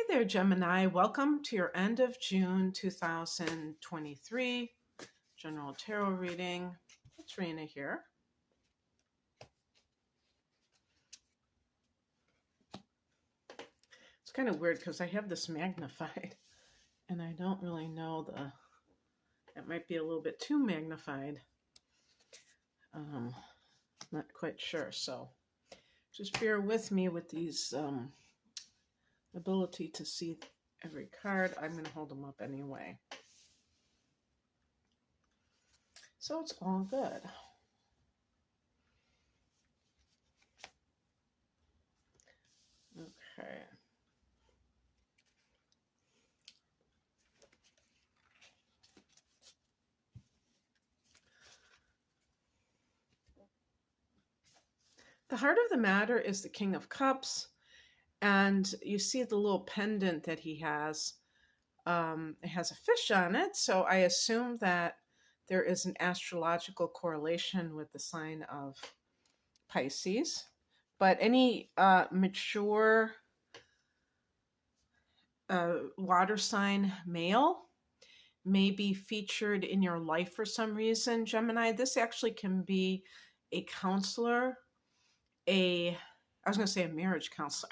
there, Gemini. Welcome to your end of June 2023 general tarot reading. It's Rena here. It's kind of weird because I have this magnified and I don't really know it might be a little bit too magnified. Not quite sure. So just bear with me with these ability to see every card. I'm going to hold them up anyway. So it's all good. Okay. The heart of the matter is the King of Cups, and you see the little pendant that he has. It has a fish on it, so I assume that there is an astrological correlation with the sign of Pisces. But any mature water sign male may be featured in your life for some reason, Gemini. This actually can be a counselor, I was going to say a marriage counselor,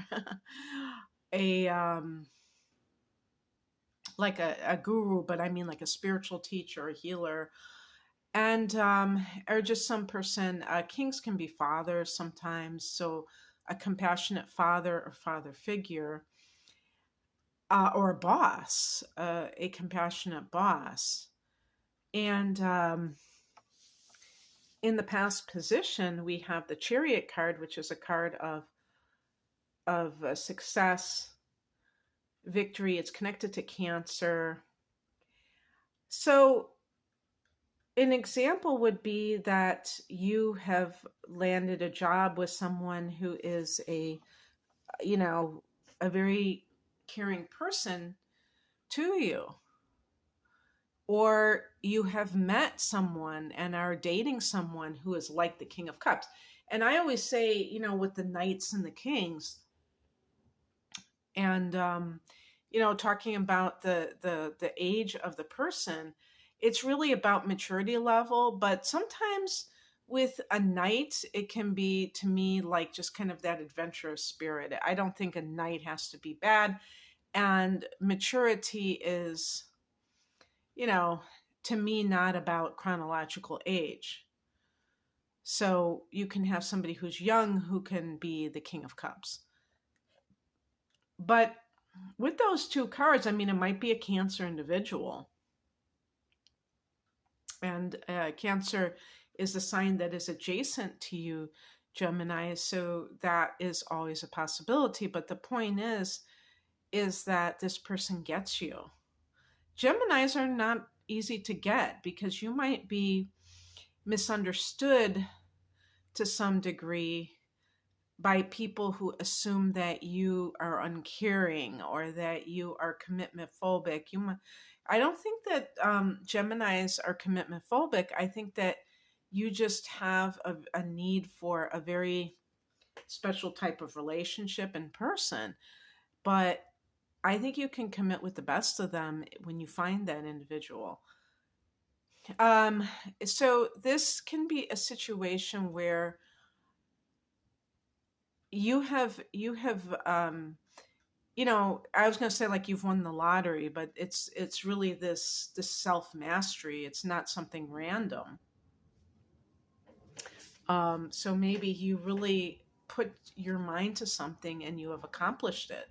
like a guru, but I mean like a spiritual teacher, a healer, and or just some person. Kings can be fathers sometimes, so a compassionate father or father figure, or a boss, a compassionate boss. And in the past position, we have the Chariot card, which is a card of success, victory. It's connected to Cancer. So an example would be that you have landed a job with someone who is a very caring person to you. Or you have met someone and are dating someone who is like the King of Cups. And I always say, with the Knights and the Kings, and talking about the age of the person, it's really about maturity level. But sometimes with a knight, it can be, to me, like just kind of that adventurous spirit. I don't think a knight has to be bad. And maturity is, to me, not about chronological age. So you can have somebody who's young who can be the King of Cups. But with those two cards, it might be a Cancer individual. And Cancer is the sign that is adjacent to you, Gemini. So that is always a possibility. But the point is that this person gets you. Geminis are not easy to get because you might be misunderstood to some degree by people who assume that you are uncaring or that you are commitment phobic. I don't think that Geminis are commitment phobic. I think that you just have a need for a very special type of relationship in person. But I think you can commit with the best of them when you find that individual. So this can be a situation where you have I was going to say like you've won the lottery, but it's really this self-mastery. It's not something random. So maybe you really put your mind to something and you have accomplished it.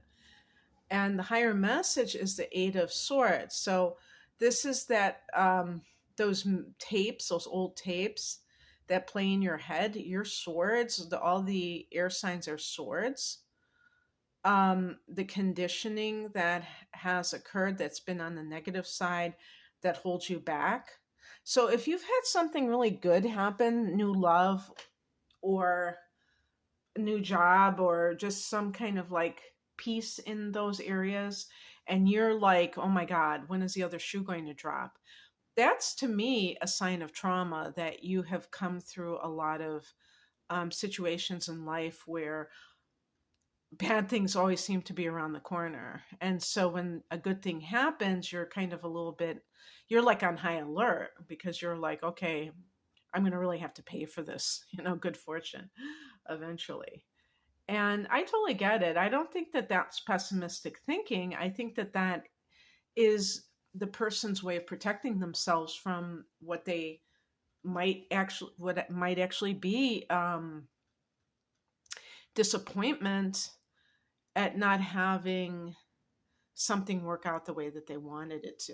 And the higher message is the Eight of Swords. So this is that those tapes, those old tapes that play in your head, your swords, all the air signs are swords. The conditioning that has occurred that's been on the negative side that holds you back. So if you've had something really good happen, new love or a new job or just some kind of like peace in those areas, and you're like, oh my God, when is the other shoe going to drop? That's, to me, a sign of trauma, that you have come through a lot of situations in life where bad things always seem to be around the corner. And so when a good thing happens, you're kind of a little bit, you're like on high alert because you're like, okay, I'm going to really have to pay for this, good fortune eventually. And I totally get it. I don't think that that's pessimistic thinking. I think that that is the person's way of protecting themselves from what it might actually be disappointment at not having something work out the way that they wanted it to.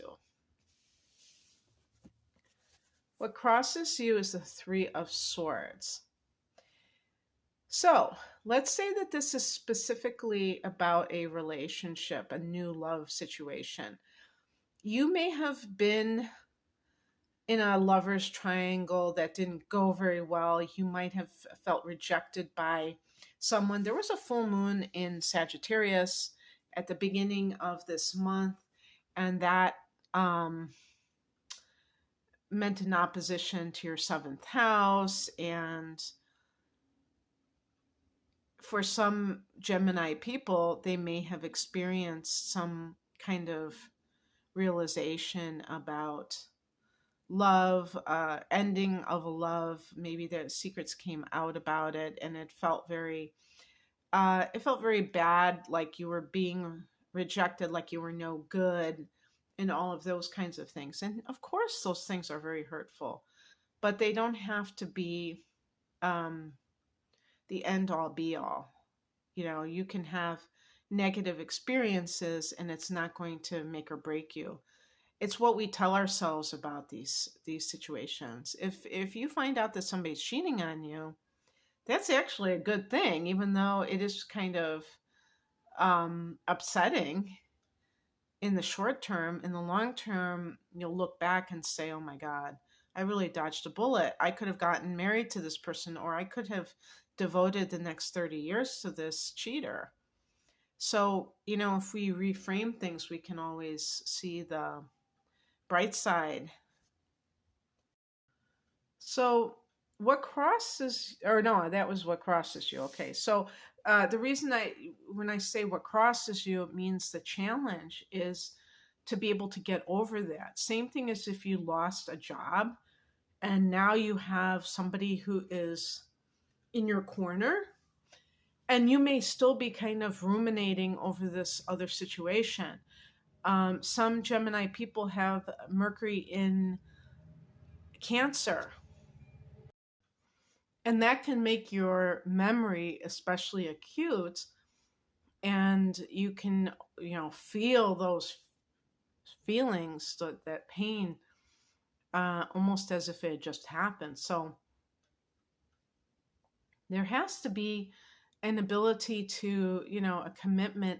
What crosses you is the Three of Swords. So let's say that this is specifically about a relationship, a new love situation. You may have been in a lover's triangle that didn't go very well. You might have felt rejected by someone. There was a full moon in Sagittarius at the beginning of this month, and that meant an opposition to your seventh house. And for some Gemini people, they may have experienced some kind of realization about love, ending of a love. Maybe the secrets came out about it, and it felt very bad, like you were being rejected, like you were no good, and all of those kinds of things. And of course, those things are very hurtful, but they don't have to be the end all be all. You can have negative experiences, and it's not going to make or break you. It's what we tell ourselves about these situations. If you find out that somebody's cheating on you, that's actually a good thing, even though it is kind of upsetting in the short term. In the long term, you'll look back and say, oh my God, I really dodged a bullet. I could have gotten married to this person, or I could have devoted the next 30 years to this cheater. So, if we reframe things, we can always see the bright side. So, what crosses, or no, that was what crosses you. Okay. So, the reason when I say what crosses you, it means the challenge is to be able to get over that. Same thing as if you lost a job and now you have somebody who is in your corner, and you may still be kind of ruminating over this other situation. Some Gemini people have Mercury in Cancer, and that can make your memory especially acute, and you can feel those feelings, that pain, almost as if it had just happened. So there has to be an ability to, a commitment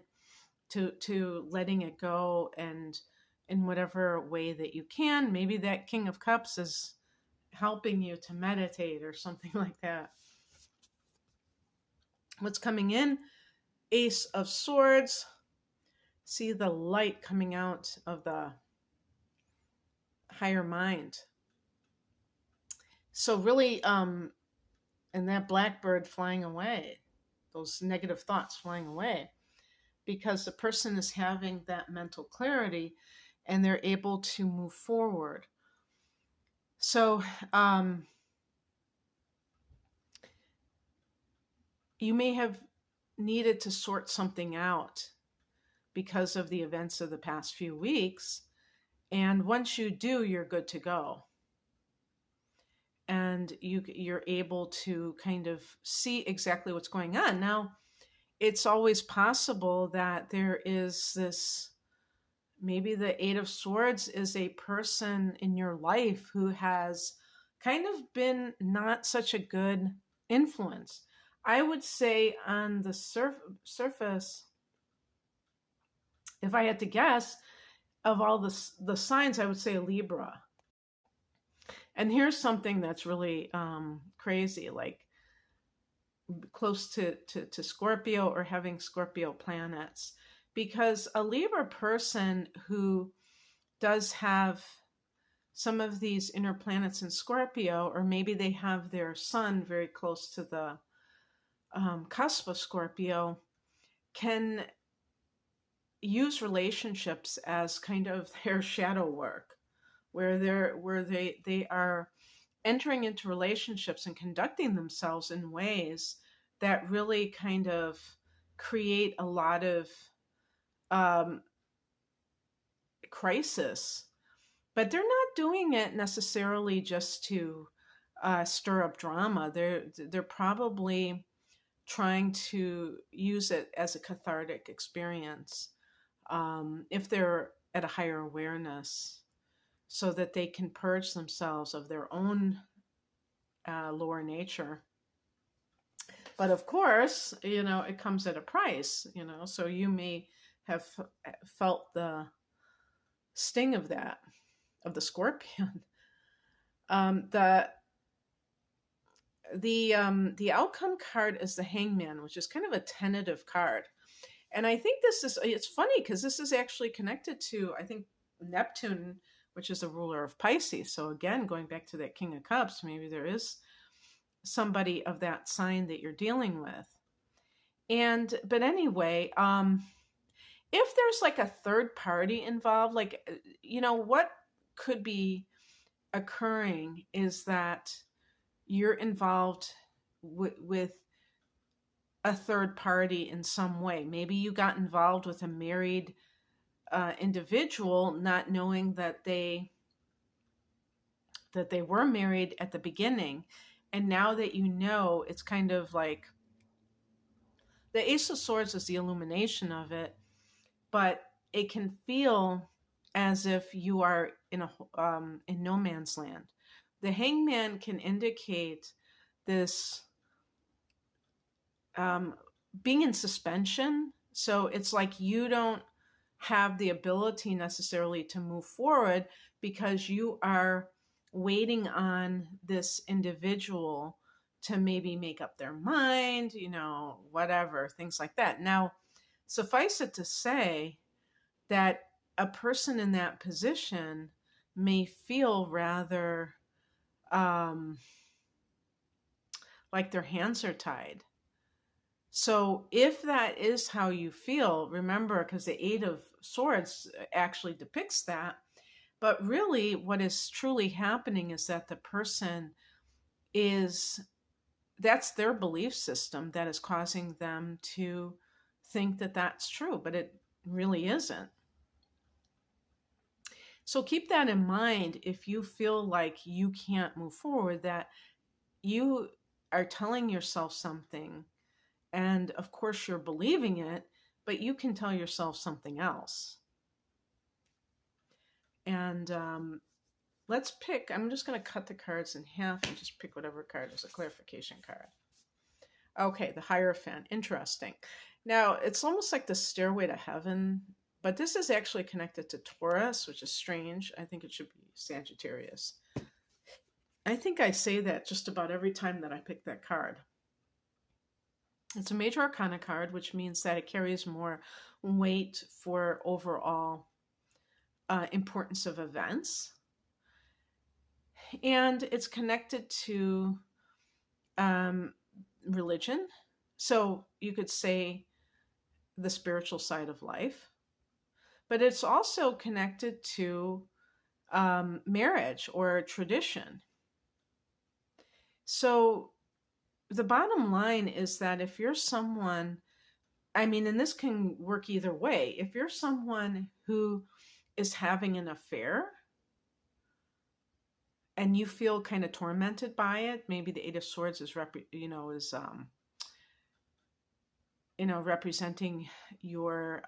to letting it go, and in whatever way that you can. Maybe that King of Cups is helping you to meditate or something like that. What's coming in? Ace of Swords. See the light coming out of the higher mind. So really, and that blackbird flying away, those negative thoughts flying away, because the person is having that mental clarity and they're able to move forward. So you may have needed to sort something out because of the events of the past few weeks. And once you do, you're good to go. And you're able to kind of see exactly what's going on. Now, it's always possible that there is this, maybe the Eight of Swords is a person in your life who has kind of been not such a good influence. I would say on the surface, if I had to guess, of all the signs, I would say a Libra. And here's something that's really crazy, like close to Scorpio, or having Scorpio planets, because a Libra person who does have some of these inner planets in Scorpio, or maybe they have their sun very close to the cusp of Scorpio, can use relationships as kind of their shadow work, where they are entering into relationships and conducting themselves in ways that really kind of create a lot of um, crisis. But they're not doing it necessarily just to stir up drama. They're probably trying to use it as a cathartic experience, if they're at a higher awareness, so that they can purge themselves of their own lower nature. But of course, it comes at a price, so you may have felt the sting of that, of the scorpion. The the outcome card is the Hangman, which is kind of a tentative card. And I think it's funny because this is actually connected to, I think, Neptune, which is the ruler of Pisces. So again, going back to that King of Cups, maybe there is somebody of that sign that you're dealing with. But anyway, if there's like a third party involved, like, what could be occurring is that you're involved with a third party in some way. Maybe you got involved with a married individual, not knowing that they were married at the beginning. And now that you know, it's kind of like the Ace of Swords is the illumination of it, but it can feel as if you are in no man's land. The Hangman can indicate this being in suspension. So it's like you don't have the ability necessarily to move forward because you are waiting on this individual to maybe make up their mind, whatever, things like that. Now, suffice it to say that a person in that position may feel rather like their hands are tied. So if that is how you feel, remember, because the Eight of Swords actually depicts that, but really what is truly happening is that the person that's their belief system that is causing them to think that that's true, but it really isn't. So keep that in mind if you feel like you can't move forward, that you are telling yourself something, and of course you're believing it, but you can tell yourself something else. And let's pick, I'm just going to cut the cards in half and just pick whatever card is a clarification card. Okay, the Hierophant. Interesting. Now, it's almost like the Stairway to Heaven, but this is actually connected to Taurus, which is strange. I think it should be Sagittarius. I think I say that just about every time that I pick that card. It's a major arcana card, which means that it carries more weight for overall importance of events. And it's connected to religion. So you could say the spiritual side of life. But it's also connected to marriage or tradition. So the bottom line is that if you're someone, and this can work either way, if you're someone who is having an affair and you feel kind of tormented by it, maybe the Eight of Swords is representing your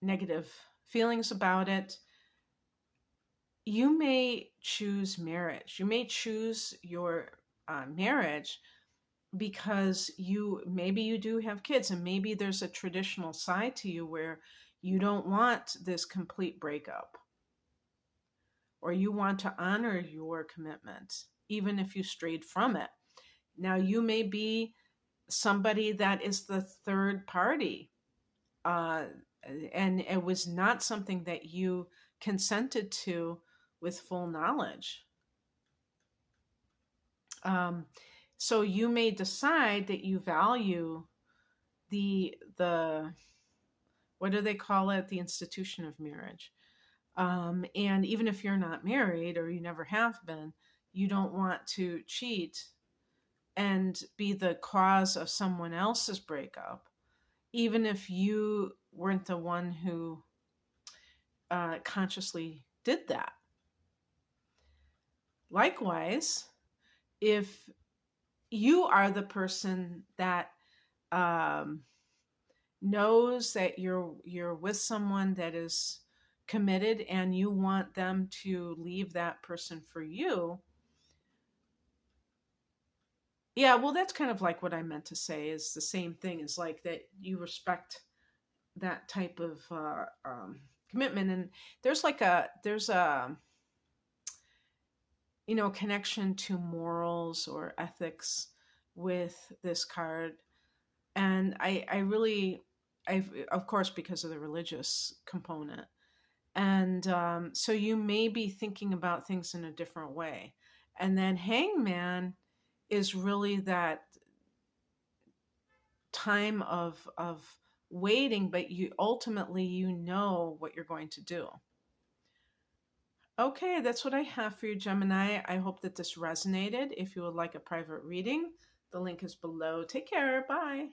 negative feelings about it, you may choose marriage. You may choose your marriage because maybe you do have kids, and maybe there's a traditional side to you where you don't want this complete breakup, or you want to honor your commitment, even if you strayed from it. Now, you may be somebody that is the third party, and it was not something that you consented to with full knowledge. So you may decide that you value the what do they call it? The institution of marriage. And even if you're not married or you never have been, you don't want to cheat and be the cause of someone else's breakup, even if you weren't the one who consciously did that. Likewise, if you are the person that um, knows that you're with someone that is committed and you want them to leave that person for you, yeah, well, that's kind of like what I meant to say is the same thing, is like that you respect that type of commitment. And there's a connection to morals or ethics with this card. And I really, I've, of course, because of the religious component. And so you may be thinking about things in a different way. And then Hangman is really that time of waiting, but you ultimately what you're going to do. Okay, that's what I have for you, Gemini. I hope that this resonated. If you would like a private reading, the link is below. Take care. Bye.